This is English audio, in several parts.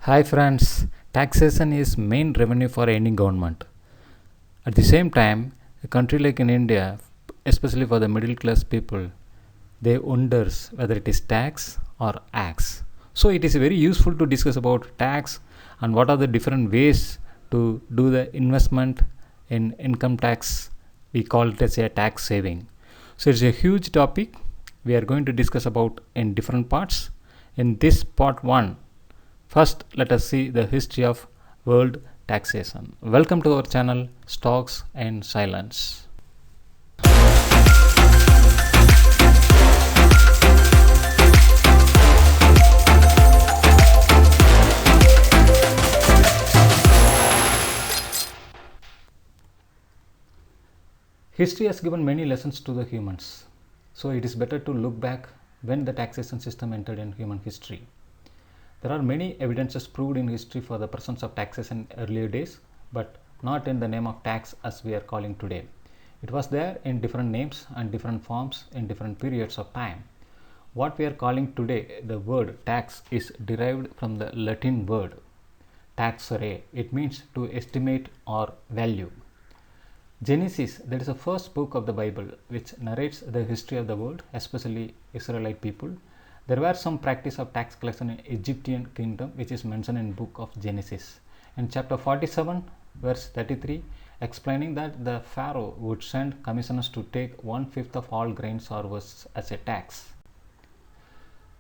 Hi friends, taxation is main revenue for any government. At the same time, a country like in India, especially for the middle class people, they wonders whether it is tax or acts. So it is very useful to discuss about tax and what are the different ways to do the investment in income tax. We call it as a tax saving. So it's a huge topic we are going to discuss about in different parts. In this part 1, first, let us see the history of world taxation. Welcome to our channel Stocks and Silence. History has given many lessons to the humans, so it is better to look back when the taxation system entered in human history. There are many evidences proved in history for the presence of taxes in earlier days, but not in the name of tax as we are calling today. It was there in different names and different forms in different periods of time. What we are calling today the word tax is derived from the Latin word taxare. It means to estimate or value. Genesis, that is the first book of the Bible which narrates the history of the world, especially Israelite people. There were some practice of tax collection in Egyptian kingdom which is mentioned in book of Genesis. In chapter 47 verse 33 explaining that the Pharaoh would send commissioners to take 1/5 of all grains harvests as a tax.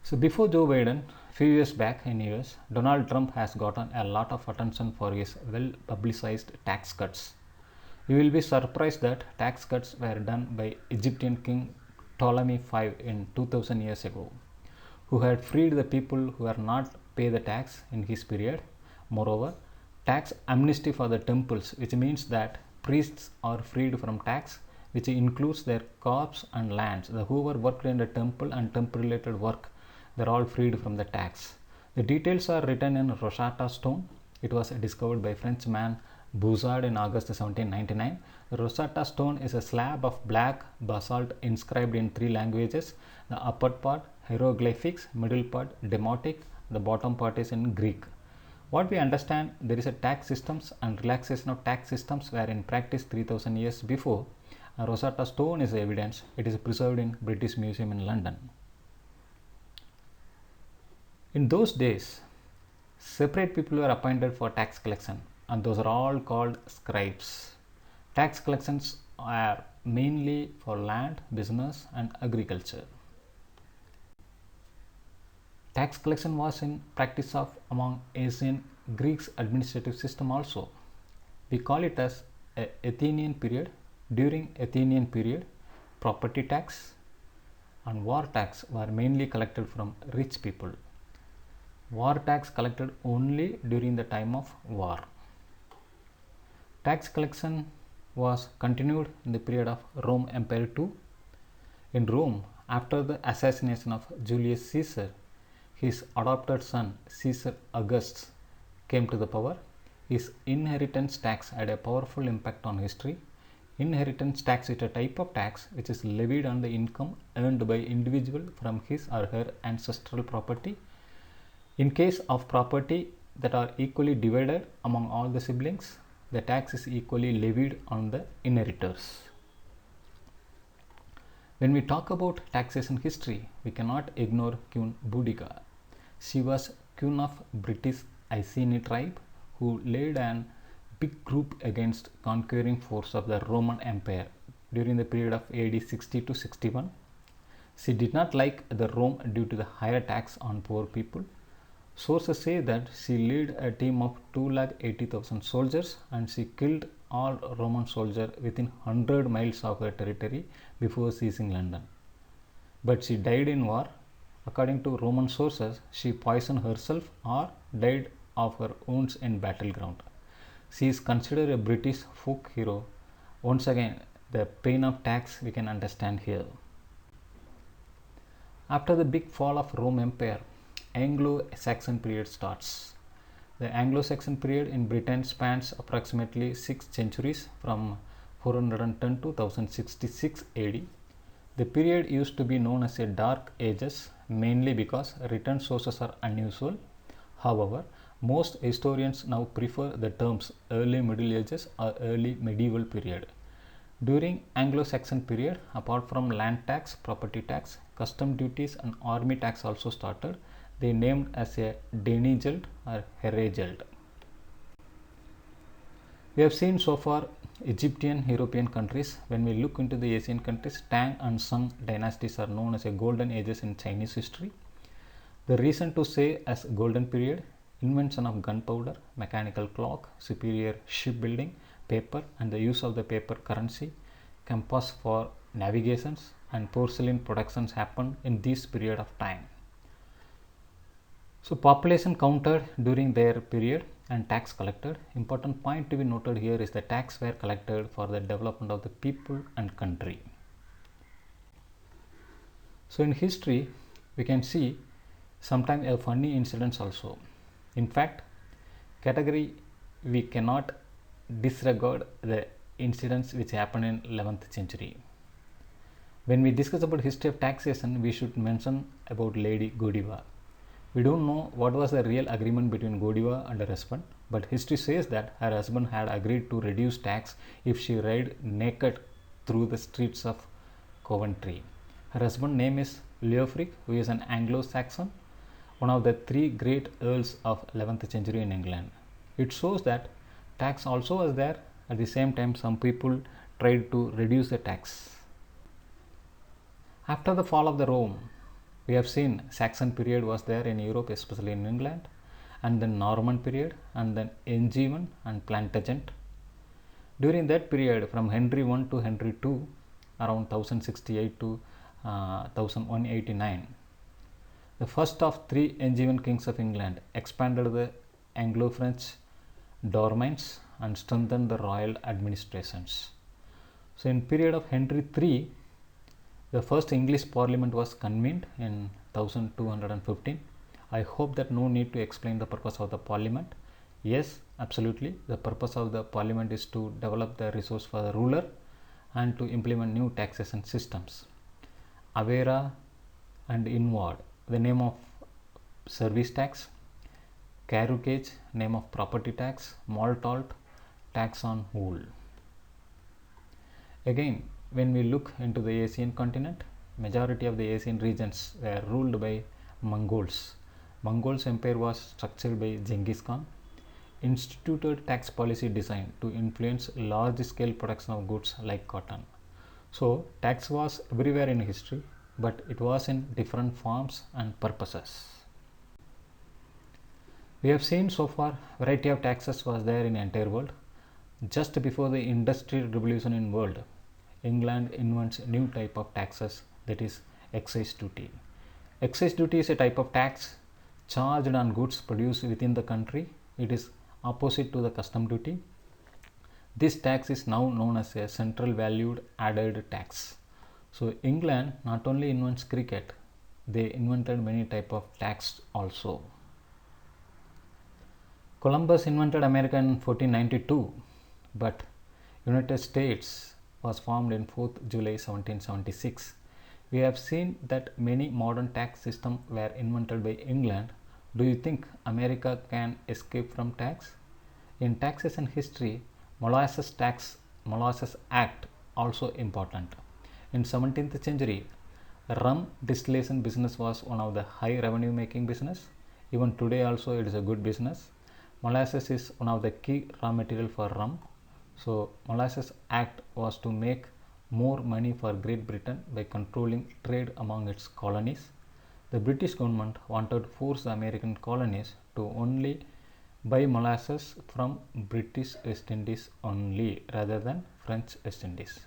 So before Joe Biden, few years back in US, Donald Trump has gotten a lot of attention for his well publicized tax cuts. You will be surprised that tax cuts were done by Egyptian king Ptolemy V in 2000 years ago, who had freed the people who were not pay the tax in his period. Moreover, tax amnesty for the temples, which means that priests are freed from tax, which includes their crops and lands. The whoever worked in the temple and temple related work, they are all freed from the tax. The details are written in Rosetta Stone. It was discovered by Frenchman Bouchard in August 1799. The Rosetta Stone is a slab of black basalt inscribed in 3 languages. The upper part hieroglyphics, middle part demotic, the bottom part is in Greek. What we understand, there is a tax systems and relaxation of tax systems were in practice 3000 years before. A Rosetta Stone is evidence. It is preserved in British Museum in London. In those days, separate people were appointed for tax collection, and those are all called scribes. Tax collections are mainly for land, business and agriculture. Tax collection was in practice of among ancient Greeks administrative system also. We call it as a Athenian period. During Athenian period, property tax and war tax were mainly collected from rich people. War tax collected only during the time of war. Tax collection was continued in the period of Rome Empire too. In Rome, after the assassination of Julius Caesar, his adopted son Caesar Augustus came to the power. His inheritance tax had a powerful impact on history. Inheritance tax is a type of tax which is levied on the income earned by individual from his or her ancestral property. In case of property that are equally divided among all the siblings, the tax is equally levied on the inheritors. When we talk about taxation history, we cannot ignore Queen Budika. She was queen of British Iceni tribe who led an big group against conquering force of the Roman Empire during the period of AD 60 to 61. She did not like the Rome due to the higher tax on poor people. Sources say that she led a team of 280,000 soldiers and she killed all Roman soldiers within 100 miles of her territory before seizing London. But she died in war. According to Roman sources, she poisoned herself or died of her wounds in battleground. She is considered a British folk hero. Once again, the pain of tax we can understand here. After the big fall of Rome Empire, Anglo Saxon period starts. The Anglo Saxon period in Britain spans approximately 6 centuries from 410 to 1066 AD. The period used to be known as a Dark Ages mainly because written sources are unusual. However, Most historians now prefer the terms early Middle Ages or early medieval period. During Anglo Saxon period, apart from land tax, property tax, custom duties and army tax also started. They named as a Denigeld or Herregeld. We have seen so far Egyptian, European countries. When we look into the Asian countries, Tang and Sung dynasties are known as a golden ages in Chinese history. The reason to say as golden period: invention of gunpowder, mechanical clock, superior shipbuilding, paper and the use of the paper currency, compass for navigations and porcelain productions happened in this period of time. So population counted during their period and tax collected. Important point to be noted here is the tax were collected for the development of the people and country. So in history we can see sometimes a funny incidents also. In fact, category we cannot disregard the incidents which happened in 11th century. When we discuss about history of taxation, we should mention about Lady Godiva. We don't know what was the real agreement between Godiva and her husband, but history says that her husband had agreed to reduce tax if she rode naked through the streets of Coventry. Her husband's name is Leofric, who is an Anglo Saxon, one of the three great earls of 11th century in England. It shows that tax also was there. At the same time, some people tried to reduce the tax. After the fall of the Rome, we have seen Saxon period was there in Europe, especially in England, and then Norman period, and then Angevin and Plantagenet. During that period, from Henry I to Henry II, around 1068 to 1189, the first of three Angevin kings of England expanded the Anglo-French domains and strengthened the royal administrations. So in period of Henry III, the first English Parliament was convened in 1215. I hope that no need to explain the purpose of the Parliament. Yes, absolutely. The purpose of the Parliament is to develop the resource for the ruler and to implement new taxation systems. Avera and inward, the name of service tax. Carriage, name of property tax. Maltalt, tax on wool. Again, when we look into the Asian continent, majority of the Asian regions were ruled by Mongols. Mongols empire was structured by Genghis Khan, instituted tax policy designed to influence large scale production of goods like cotton. So tax was everywhere in history, but it was in different forms and purposes. We have seen so far variety of taxes was there in the entire world. Just before the industrial revolution in world, England invents a new type of taxes, that is excise duty. Excise duty is a type of tax charged on goods produced within the country. It is opposite to the custom duty. This tax is now known as a central valued added tax. So England not only invents cricket, they invented many type of tax also. Columbus invented America in 1492, but United States was formed in 4th July 1776. We have seen that many modern tax systems were invented by England. Do you think America can escape from tax? In taxation history, Molasses Tax, Molasses Act also important. In 17th century, rum distillation business was one of the high revenue making business. Even today also it is a good business. Molasses is one of the key raw material for rum. So Molasses Act was to make more money for Great Britain by controlling trade among its colonies. The British government wanted to force the American colonies to only buy molasses from British West Indies only rather than French West Indies.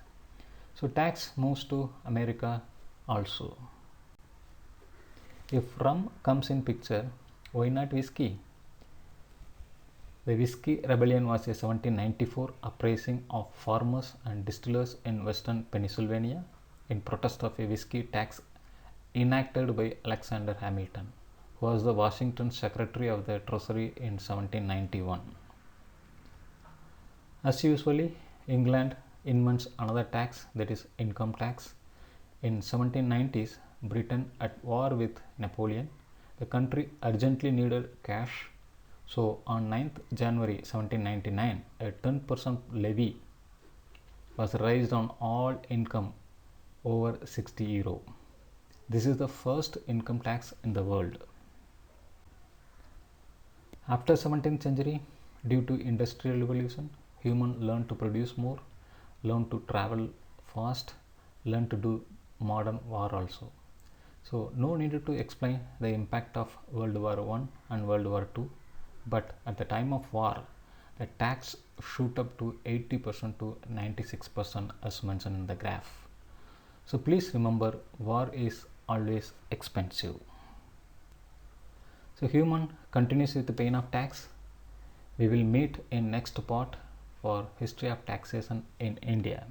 So tax moves to America also. If rum comes in picture, why not whiskey? The Whiskey Rebellion was a 1794 uprising of farmers and distillers in western Pennsylvania in protest of a whiskey tax enacted by Alexander Hamilton, who was the Washington Secretary of the Treasury in 1791. As usually, England invents another tax, that is income tax. In 1790s, Britain at war with Napoleon, the country urgently needed cash. So on 9th January 1799, a 10% levy was raised on all income over 60 euro. This is the first income tax in the world. After 17th century, due to industrial revolution, humans learned to produce more, learned to travel fast, learned to do modern war also. So no need to explain the impact of World War I and World War II, but at the time of war, the tax shoot up to 80% to 96% as mentioned in the graph. So please remember, war is always expensive. So human continues with the pain of tax. We will meet in next part for history of taxation in India.